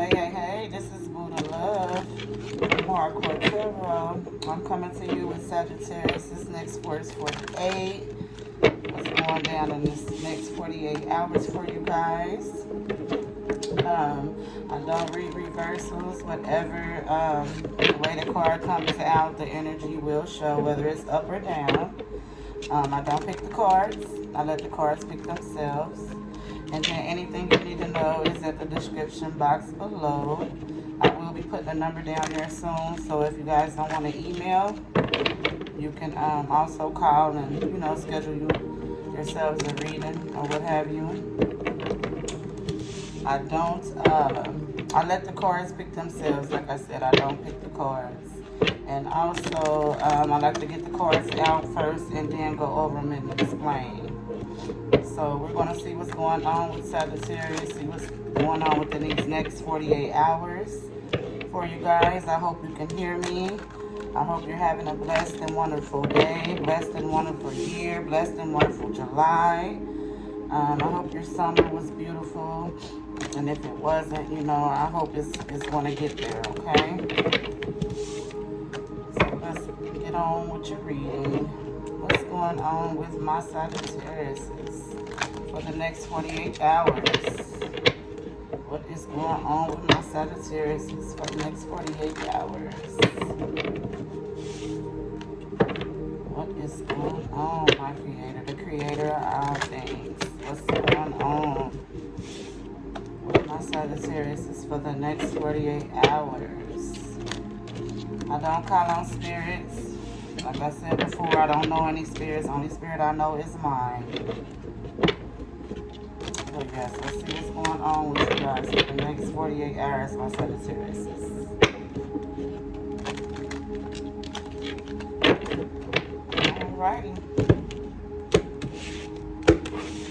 Hey, this is Buddha Love, Hardcore Tarot. I'm coming to you with Sagittarius. This next 48. What's going down in this next 48 hours for you guys? I don't read reversals. Whatever the way the card comes out, the energy will show, whether it's up or down. I don't pick the cards. I let the cards pick themselves. And then anything you need to know is at the description box below. I will be putting a number down there soon. So if you guys don't want to email, you can also call and, schedule yourselves a reading or what have you. I don't, I let the cards pick themselves. Like I said, I don't pick the cards. And also, I like to get the cards out first and then go over them and explain. So we're going to see what's going on with Sagittarius, see what's going on within these next 48 hours for you guys. I hope you can hear me. I hope you're having a blessed and wonderful day, blessed and wonderful year, blessed and wonderful July. I hope your summer was beautiful. And if it wasn't, I hope it's going to get there, okay? So let's get on with your reading. What's going on with my Sagittarius for the next 48 hours? What is going on with my Sagittarius for the next 48 hours? What is going on, my creator, the creator of all things? What's going on with my Sagittarius for the next 48 hours? I don't call on spirits. Like I said before, I don't know any spirits. Only spirit I know is mine. So yes, let's see what's going on with you guys for the next 48 hours, my Sagittarius. Alrighty.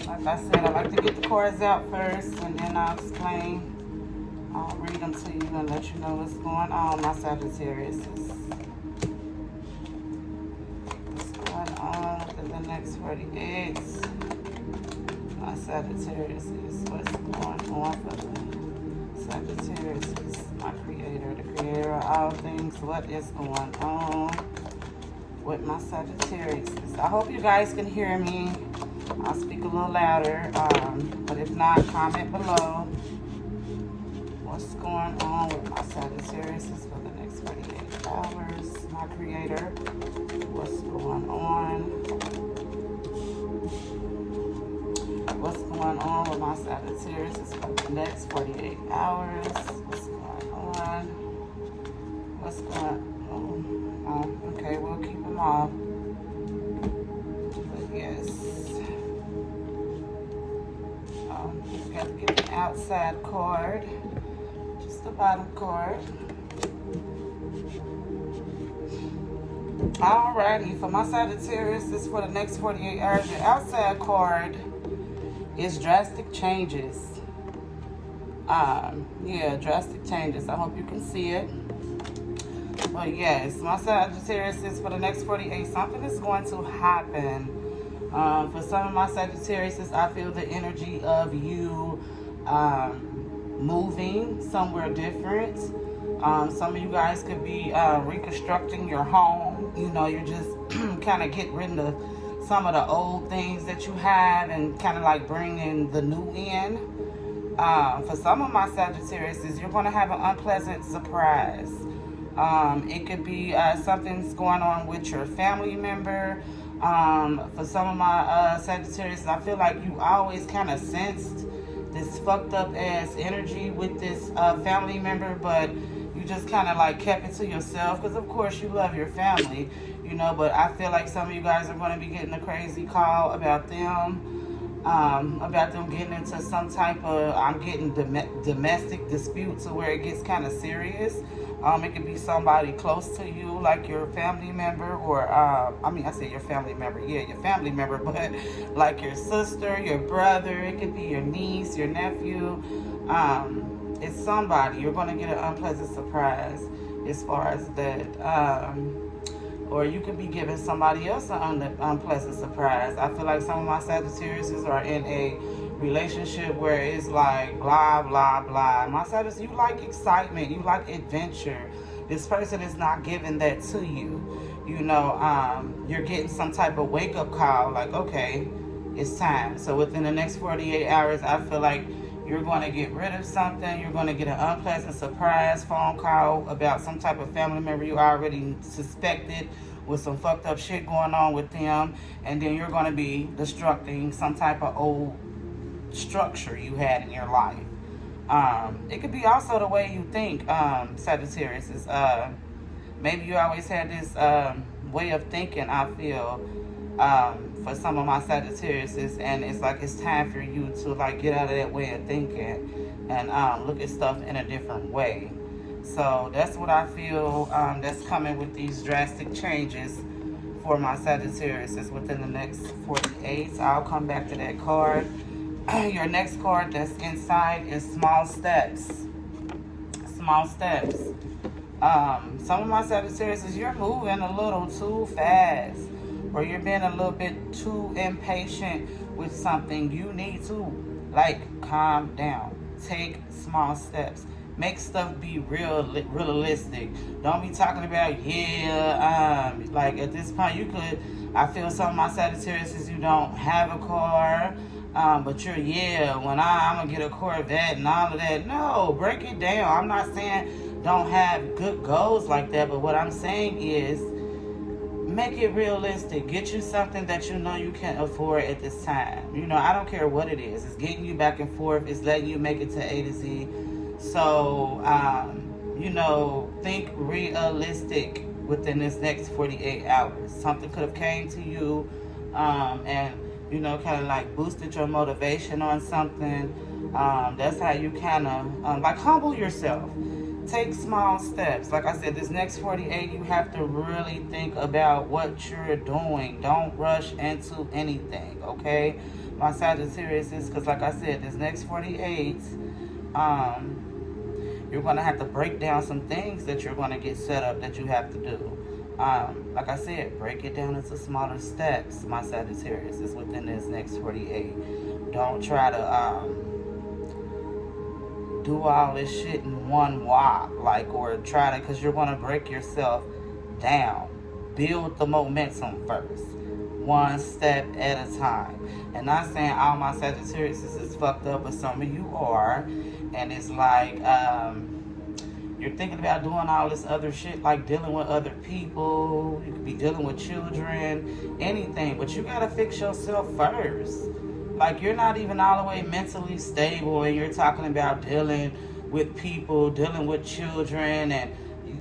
Like I said, I like to get the cards out first and then I'll explain. I'll read them to you and let you know what's going on, my Sagittarius. The next 40 days, my Sagittarius is what's going on for the Sagittarius is my creator, the creator of all things. What is going on with my Sagittarius? I hope you guys can hear me. I'll speak a little louder, but if not, comment below. What's going on with my Sagittarius for the next 48 hours, my creator? What's going on? What's going on with my Sagittarius for the next 48 hours? What's going on? What's going on? Oh, okay, we'll keep them all. But yes. We got to get the outside card. Just the bottom card. Alrighty, for my Sagittarius, this is for the next 48 hours. Your outside card is Drastic Changes. Yeah, Drastic Changes. I hope you can see it. But yes, my Sagittarius is for the next 48. Something is going to happen. For some of my Sagittarius, I feel the energy of you moving somewhere different. Some of you guys could be reconstructing your home. You're just kind of getting rid of some of the old things that you have and kind of like bringing the new in. For some of my Sagittarius, you're going to have an unpleasant surprise. It could be something's going on with your family member. For some of my Sagittarius, I feel like you always kind of sensed this fucked up ass energy with this family member, but you just kind of like kept it to yourself because of course you love your family, but I feel like some of you guys are going to be getting a crazy call about them getting into some type of, I'm getting domestic dispute to where it gets kind of serious. It could be somebody close to you, like your family member, or I say your family member, yeah, your family member, but like your sister, your brother, it could be your niece, your nephew. It's somebody. You're going to get an unpleasant surprise as far as that. Or you could be giving somebody else an unpleasant surprise. I feel like some of my Sagittarius are in a relationship where it's like blah, blah, blah. My Sagittarius, you like excitement. You like adventure. This person is not giving that to you. You know, you're getting some type of wake-up call. Like, okay, it's time. So within the next 48 hours, I feel like you're going to get rid of something. You're going to get an unpleasant surprise phone call about some type of family member you already suspected with some fucked up shit going on with them. And then you're going to be destructing some type of old structure you had in your life. It could be also the way you think, Sagittarius. Is maybe you always had this way of thinking, I feel, for some of my Sagittariuses, and it's like it's time for you to like get out of that way of thinking and look at stuff in a different way. So that's what I feel that's coming with these drastic changes for my Sagittariuses within the next 48. So I'll come back to that card. Your next card that's inside is small steps. Small steps. Some of my Sagittarius, you're moving a little too fast, or you're being a little bit too impatient with something. You need to like calm down. Take small steps. Make stuff be realistic. Don't be talking about like at this point you could. I feel some of my Sagittarius, you don't have a car. But you're, when I'm gonna get a Corvette and all of that. No, break it down. I'm not saying don't have good goals like that, but what I'm saying is make it realistic. Get you something that you know you can afford at this time. You know, I don't care what it is. It's getting you back and forth. It's letting you make it to A to Z. So, you know, think realistic within this next 48 hours. Something could have came to you and you know, kind of like boosted your motivation on something. That's how you kind of like humble yourself. Take small steps. Like I said, this next 48, you have to really think about what you're doing. Don't rush into anything, okay? My Sagittarius is, because like I said, this next 48, you're going to have to break down some things that you're going to get set up that you have to do. Like I said, break it down into smaller steps. My Sagittarius is within this next 48. Don't try to do all this shit in one whop, like, or try to, because you're going to break yourself down. Build the momentum first, one step at a time. And not saying all my Sagittarius is fucked up, but some of you are, and it's like you're thinking about doing all this other shit, like dealing with other people. You could be dealing with children, anything. But you got to fix yourself first. Like, you're not even all the way mentally stable, and you're talking about dealing with people, dealing with children, and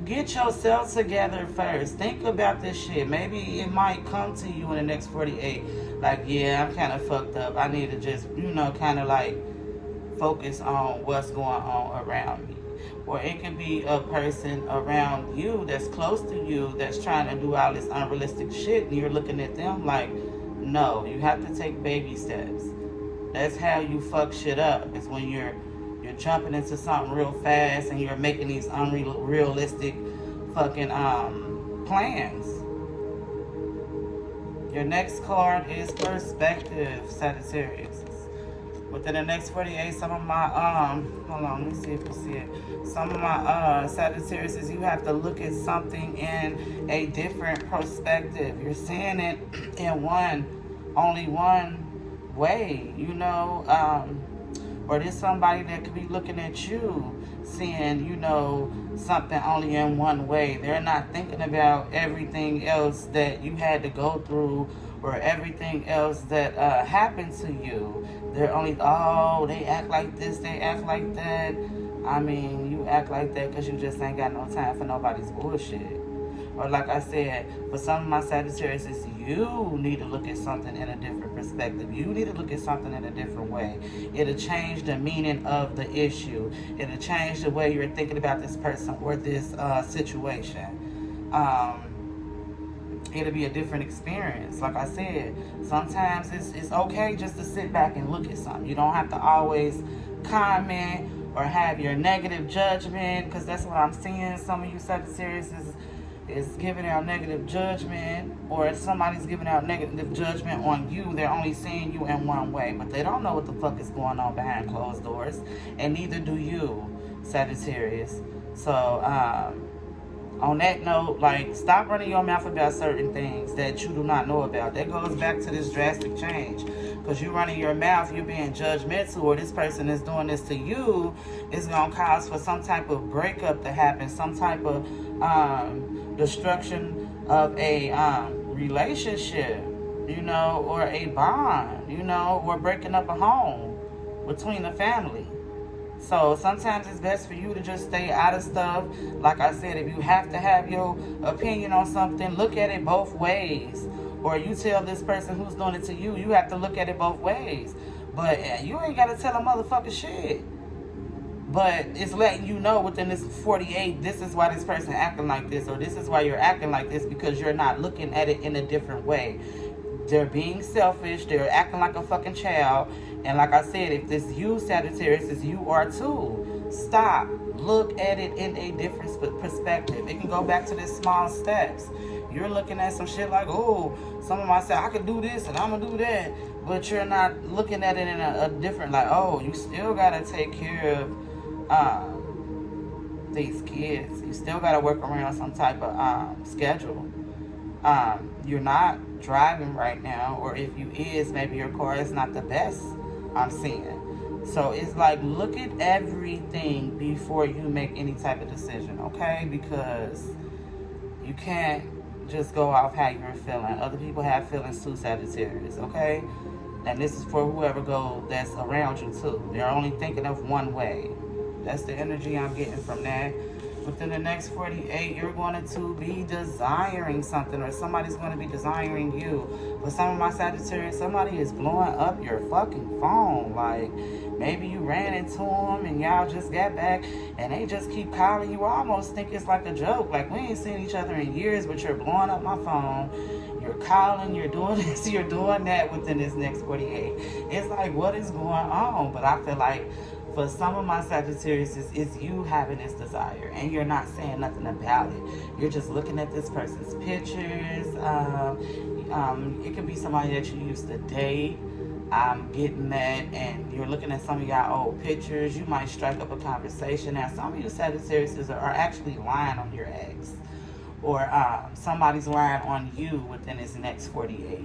get yourself together first. Think about this shit. Maybe it might come to you in the next 48. Like, yeah, I'm kind of fucked up. I need to just, you know, kind of like focus on what's going on around me. Or it could be a person around you that's close to you that's trying to do all this unrealistic shit, and you're looking at them like, no, you have to take baby steps. That's how you fuck shit up. It's when you're jumping into something real fast and you're making these unrealistic fucking plans. Your next card is perspective, Sagittarius. Within the next 48, some of my, hold on, let me see if you see it. Some of my Sagittarius, you have to look at something in a different perspective. You're seeing it in only one way, you know, or there's somebody that could be looking at you, seeing, you know, something only in one way. They're not thinking about everything else that you had to go through or everything else that happened to you. They're only, oh, they act like this, they act like that. I mean, you act like that because you just ain't got no time for nobody's bullshit. Or like I said, for some of my Sagittarius, you need to look at something in a different perspective. You need to look at something in a different way. It'll change the meaning of the issue. It'll change the way you're thinking about this person or this situation. It'll be a different experience. Like I said, sometimes it's okay just to sit back and look at something. You don't have to always comment or have your negative judgment, because that's what I'm seeing. Some of you Sagittarius is giving out negative judgment, or if somebody's giving out negative judgment on you, they're only seeing you in one way, but they don't know what the fuck is going on behind closed doors, and neither do you, Sagittarius. So, on that note, like, stop running your mouth about certain things that you do not know about. That goes back to this drastic change. Because you running your mouth, you're being judgmental, or this person is doing this to you, is going to cause for some type of breakup to happen, some type of destruction of a relationship, you know, or a bond, you know, or breaking up a home between the family. So sometimes it's best for you to just stay out of stuff. Like I said, if you have to have your opinion on something, look at it both ways. Or you tell this person who's doing it to you, you have to look at it both ways. But you ain't got to tell a motherfucker shit. But it's letting you know within this 48, this is why this person acting like this, or this is why you're acting like this, because you're not looking at it in a different way. They're being selfish. They're acting like a fucking child. And like I said, if this you, Sagittarius, is you are too. Stop. Look at it in a different perspective. It can go back to the small steps. You're looking at some shit like, oh, someone might say, I could do this and I'm going to do that. But you're not looking at it in a different, like, oh, you still got to take care of these kids. You still got to work around some type of schedule. You're not driving right now, or if you is, maybe your car is not the best, I'm seeing. So it's like, look at everything before you make any type of decision, okay? Because you can't just go off how you're feeling. Other people have feelings too, Sagittarius, okay? And this is for whoever that's around you too. They're only thinking of one way. That's the energy I'm getting from that. Within the next 48, you're going to be desiring something, or somebody's going to be desiring you. For some of my Sagittarius, somebody is blowing up your fucking phone. Like, maybe you ran into them and y'all just got back and they just keep calling you. I almost think it's like a joke. Like, we ain't seen each other in years, but you're blowing up my phone. You're calling, you're doing this, you're doing that within this next 48. It's like, what is going on? But I feel like for some of my Sagittarius, it's you having this desire and you're not saying nothing about it. You're just looking at this person's pictures. It could be somebody that you used to date. Getting that, and you're looking at some of y'all old pictures. You might strike up a conversation. Now, some of you Sagittarius are actually lying on your ex, or somebody's lying on you within this next 48.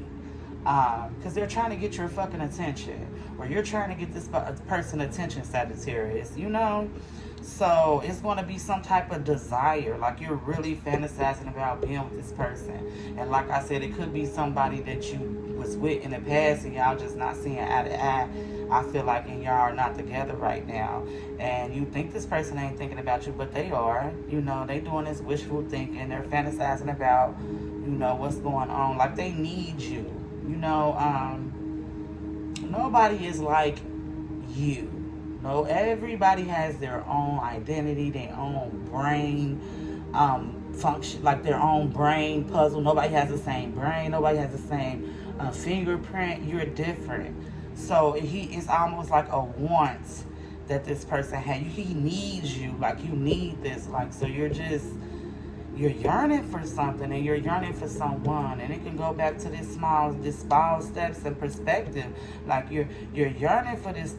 Because they're trying to get your fucking attention, or you're trying to get this person attention, Sagittarius, you know? So it's going to be some type of desire, like you're really fantasizing about being with this person. And like I said, it could be somebody that you was with in the past and y'all just not seeing eye to eye. I feel like, and y'all are not together right now. And you think this person ain't thinking about you, but they are. You know, they doing this wishful thinking. They're fantasizing about, you know, what's going on. Like, they need you. You know, nobody is like you. No, everybody has their own identity, their own brain function, like their own brain puzzle. Nobody has the same brain. Nobody has the same fingerprint. You're different. So it's almost like a want that this person had. He needs you, like you need this. Like, so you're yearning for something, and you're yearning for someone, and it can go back to this small steps and perspective. Like you're yearning for this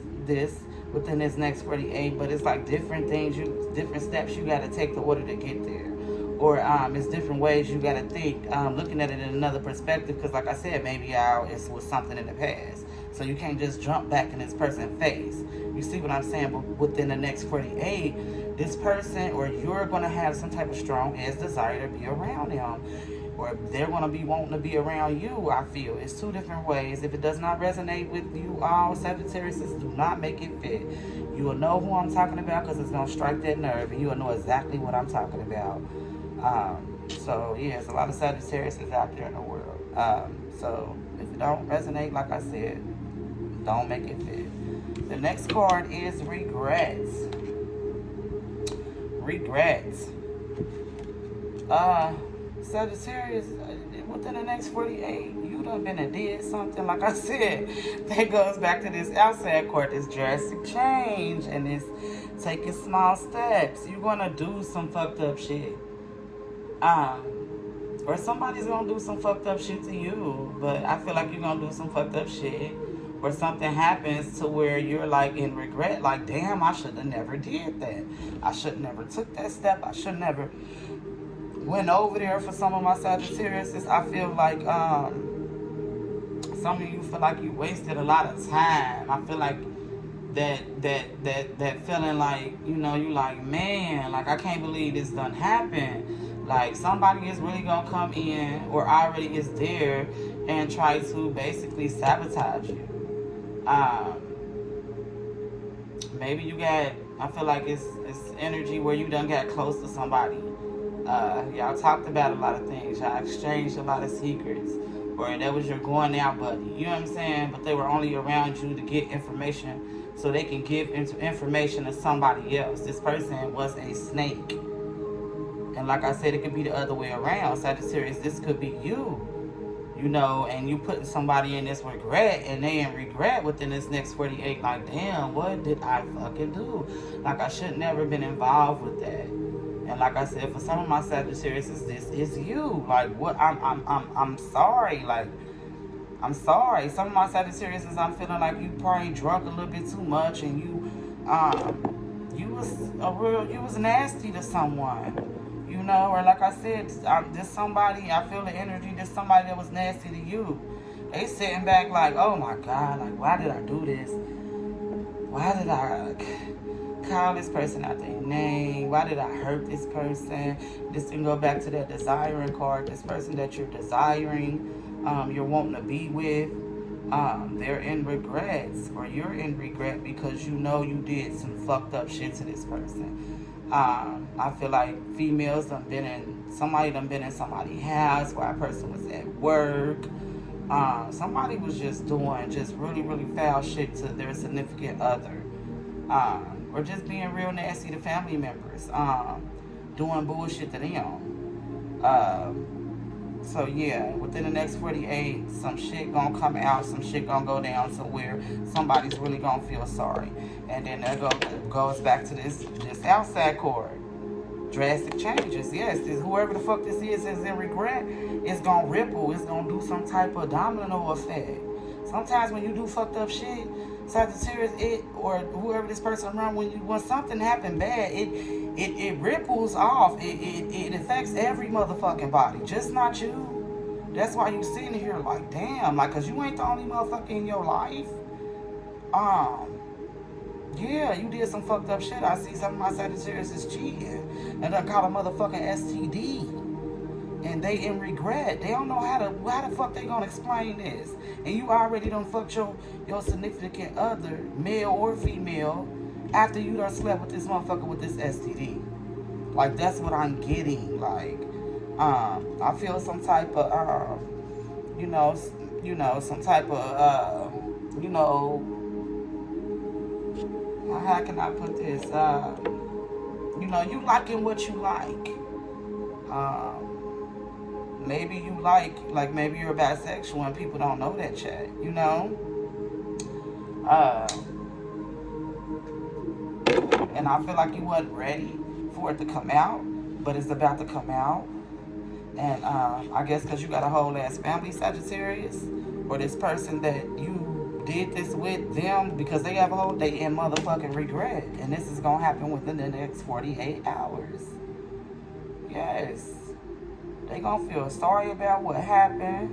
within this next 48, but it's like different things, different steps you got to take in order to get there, or it's different ways you got to think, looking at it in another perspective. Because like I said, maybe it was something in the past, so you can't just jump back in this person's face. You see what I'm saying? But within the next 48, this person or you're going to have some type of strong ass desire to be around them, or they're going to be wanting to be around you. I feel it's two different ways. If it does not resonate with you all, Sagittarius, do not make it fit. You will know who I'm talking about, because it's going to strike that nerve, and you will know exactly what I'm talking about. So yeah, there's a lot of Sagittarius out there in the world. So if it don't resonate, like I said, don't make it fit. The next card is regrets. Regrets. Sagittarius, within the next 48, you done been and did something. Like I said, that goes back to this outside court, this drastic change, and this taking small steps. You're gonna do some fucked up shit. Or somebody's gonna do some fucked up shit to you. But I feel like you're gonna do some fucked up shit. Or something happens to where you're like in regret, like, damn, I should have never did that. I should never took that step. I should never went over there. For some of my Sagittarius, I feel like some of you feel like you wasted a lot of time. I feel like that feeling like, you know, you like, man, like, I can't believe this done happened. Like, somebody is really gonna come in or already is there and try to basically sabotage you. Maybe you got, I feel like it's energy where you done got close to somebody. Y'all talked about a lot of things. Y'all exchanged a lot of secrets. Or that was your going out buddy. You know what I'm saying? But they were only around you to get information so they can give information to somebody else. This person was a snake. And like I said, it could be the other way around. Sagittarius, this could be you. You know, and you putting somebody in this regret, and they in regret within this next 48, like, damn, what did I fucking do? Like, I should never been involved with that. And like I said, for some of my Sagittarius, this is you. Like, what? I'm sorry. Like, I'm sorry. Some of my Sagittarius, I'm feeling like you probably drunk a little bit too much, and you was nasty to someone. You know, or like I said, this somebody, I feel the energy, this somebody that was nasty to you. They sitting back like, oh my God, like, why did I do this? Why did I call this person out their name? Why did I hurt this person? This can go back to that desiring card. This person that you're desiring, you're wanting to be with, they're in regrets, or you're in regret because you know you did some fucked up shit to this person. I feel like females done been in somebody's house while a person was at work. Somebody was just doing really, really foul shit to their significant other. Or just being real nasty to family members. Doing bullshit to them. So yeah, within the next 48, some shit gonna come out, some shit gonna go down somewhere. Somebody's really gonna feel sorry. And then that goes back to this outside cord. Drastic changes. Yes, whoever the fuck this is in regret, it's gonna ripple. It's gonna do some type of domino effect. Sometimes when you do fucked up shit, Sagittarius, or whoever this person around, when something happened bad, it ripples off. It affects every motherfucking body, just not you. That's why you sitting here like, damn, like, cause you ain't the only motherfucker in your life. Yeah, you did some fucked up shit. I see some of my Sagittarius is cheating, and I caught a motherfucking STD. And they in regret. They don't know how the fuck they gonna explain this. And you already done fucked your significant other, male or female, after you done slept with this motherfucker with this STD. Like, that's what I'm getting. Like, I feel some type of, some type of, how can I put this? You liking what you like. Maybe you like maybe you're bisexual and people don't know that yet, you know? And I feel like you wasn't ready for it to come out, but it's about to come out. And I guess because you got a whole ass family, Sagittarius, or this person that you did this with them, because they have they in motherfucking regret. And this is going to happen within the next 48 hours. Yes. They gonna feel sorry about what happened.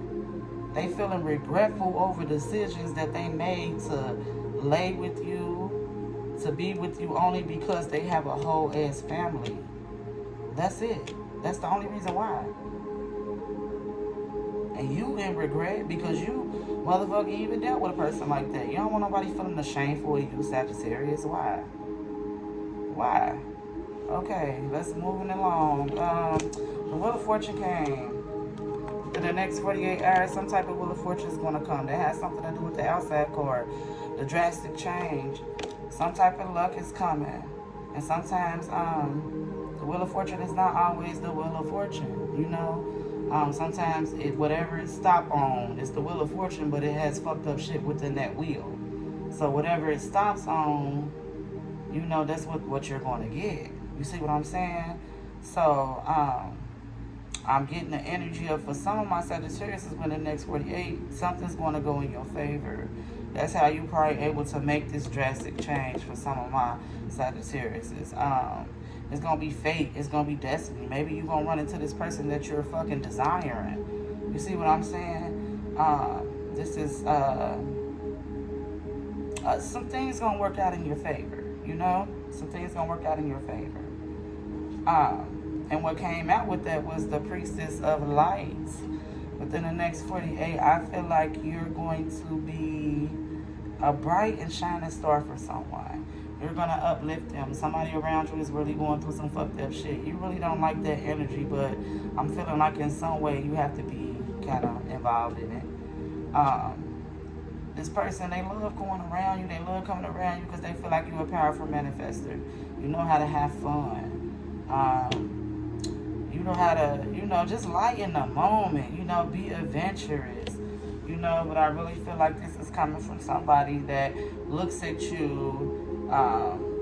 They feeling regretful over decisions that they made to lay with you, to be with you only because they have a whole ass family. That's it. That's the only reason why. And you in regret because you motherfucker even dealt with a person like that. You don't want nobody feeling ashamed for you, Sagittarius. Why? Why? Okay, let's moving along. The Wheel of Fortune came. In the next 48 hours, some type of Wheel of Fortune is going to come. That has something to do with the outside card. The drastic change. Some type of luck is coming. And sometimes the Wheel of Fortune is not always the Wheel of Fortune, you know. Sometimes whatever it stop on, it's the Wheel of Fortune, but it has fucked up shit within that wheel. So whatever it stops on, you know, that's what you're going to get. You see what I'm saying? So, I'm getting the energy of, for some of my Sagittarius, is when the next 48, something's going to go in your favor. That's how you probably able to make this drastic change for some of my Sagittarius. It's going to be fate. It's going to be destiny. Maybe you're going to run into this person that you're fucking desiring. You see what I'm saying? This is, some things going to work out in your favor, you know? Some things going to work out in your favor. And what came out with that was the Priestess of Lights. Within the next 48, I feel like you're going to be a bright and shining star for someone. You're going to uplift them. Somebody around you is really going through some fucked up shit. You really don't like that energy, but I'm feeling like in some way you have to be kind of involved in it. This person, they love going around you. They love coming around you because they feel like you're a powerful manifester. You know how to have fun. You know how to, you know, just lighten the moment. You know, be adventurous. You know, but I really feel like this is coming from somebody that looks at you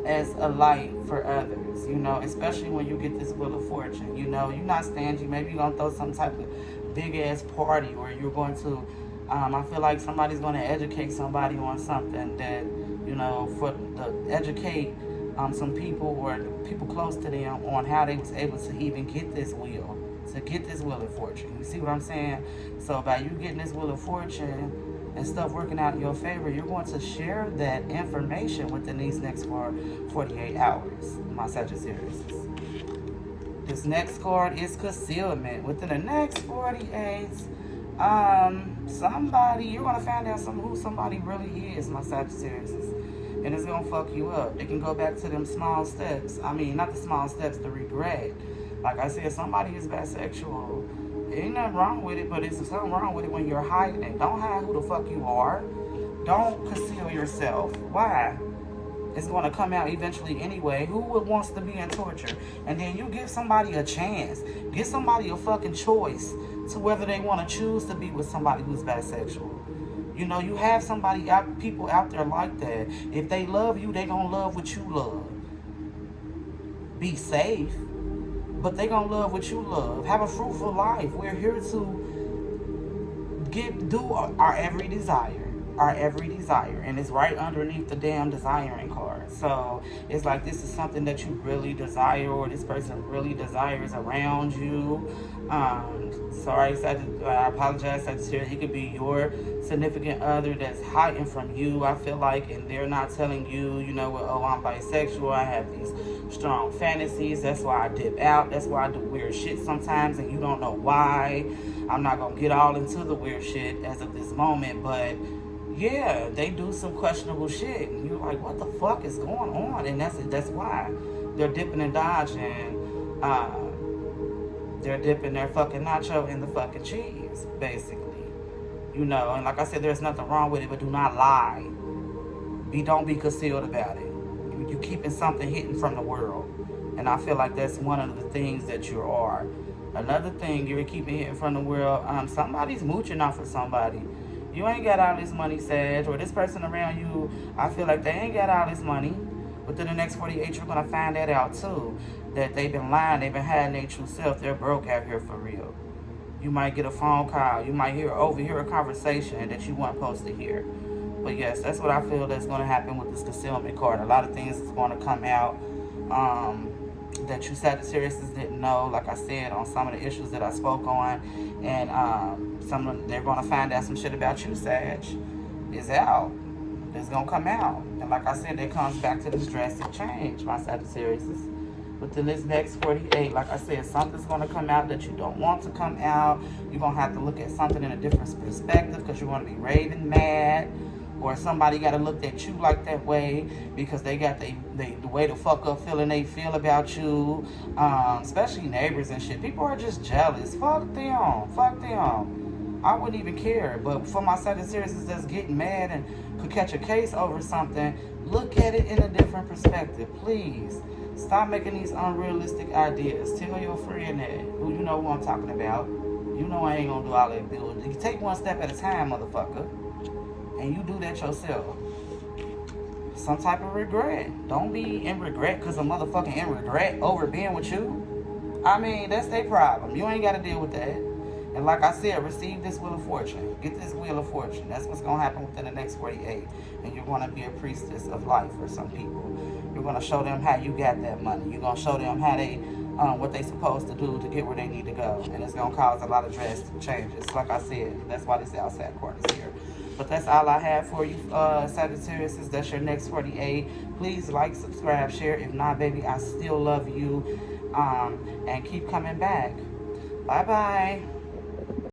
as a light for others. You know, especially when you get this Wheel of Fortune. You know, you're not stingy. Maybe you're going to throw some type of big-ass party where you're going to... I feel like somebody's going to educate somebody on something that, you know, educate some people or people close to them on how they was able to even get this wheel, of fortune. You see what I'm saying? So by you getting this Wheel of Fortune and stuff working out in your favor, you're going to share that information within these next 48 hours, my Sagittarius. This next card is Concealment. Within the next 48, somebody, you're going to find out who somebody really is, my Sagittarius. And it's going to fuck you up. It can go back to them small steps. I mean, not the small steps, the regret. Like I said, somebody is bisexual. Ain't nothing wrong with it, but it's something wrong with it when you're hiding it. Don't hide who the fuck you are. Don't conceal yourself. Why? It's going to come out eventually anyway. Who wants to be in torture? And then you give somebody a chance. Give somebody a fucking choice to whether they want to choose to be with somebody who's bisexual. You know, you have people out there like that. If they love you, they gonna love what you love. Be safe, but they gonna love what you love. Have a fruitful life. We're here to do our every desire. And it's right underneath the damn desiring card. So it's like this is something that you really desire, or this person really desires around you. Sorry, I apologize, Sagittarius. It could be your significant other that's hiding from you, I feel like, and they're not telling you, you know, oh, I'm bisexual, I have these strong fantasies, that's why I dip out, that's why I do weird shit sometimes, and you don't know why. I'm not gonna get all into the weird shit as of this moment, but yeah, they do some questionable shit, and you're like, what the fuck is going on? And that's why they're dipping and dodging. They're dipping their fucking nacho in the fucking cheese, basically. You know, and like I said, there's nothing wrong with it, but do not lie. Don't be concealed about it. You're keeping something hidden from the world. And I feel like that's one of the things that you are. Another thing you're keeping hidden from the world, somebody's mooching off of somebody. You ain't got all this money, Sag, or this person around you, I feel like they ain't got all this money. Within the next 48, you're going to find that out too. That they've been lying, they've been hiding their true self. They're broke out here for real. You might get a phone call. You might overhear a conversation that you weren't supposed to hear. But yes, that's what I feel that's going to happen with this Concealment card. A lot of things is going to come out that you Sagittarius didn't know, like I said, on some of the issues that I spoke on. And they're going to find out some shit about you, Sag. Is out. It's going to come out. And like I said, it comes back to this drastic change, my Sagittarius. Within this next 48, like I said, something's going to come out that you don't want to come out. You're going to have to look at something in a different perspective because you're going to be raving mad. Or somebody got to look at you like that way because they got the way the fuck up feeling they feel about you. Especially neighbors and shit. People are just jealous. Fuck them. Fuck them. I wouldn't even care. But for my Sagittarius that's getting mad and could catch a case over something, look at it in a different perspective, please. Stop making these unrealistic ideas. Tell your friend that, who you know who I'm talking about. You know I ain't gonna do all that build. You take one step at a time, motherfucker. And you do that yourself. Some type of regret. Don't be in regret because a motherfucking in regret over being with you. I mean, that's their problem. You ain't got to deal with that. And like I said, receive this Wheel of Fortune. Get this Wheel of Fortune. That's what's going to happen within the next 48. And you're going to be a priestess of life for some people. You're going to show them how you got that money. You're going to show them how they, what they supposed to do to get where they need to go. And it's going to cause a lot of drastic changes. Like I said, that's why this outside court is here. But that's all I have for you, Sagittarius. That's your next 48. Please like, subscribe, share. If not, baby, I still love you. And keep coming back. Bye-bye.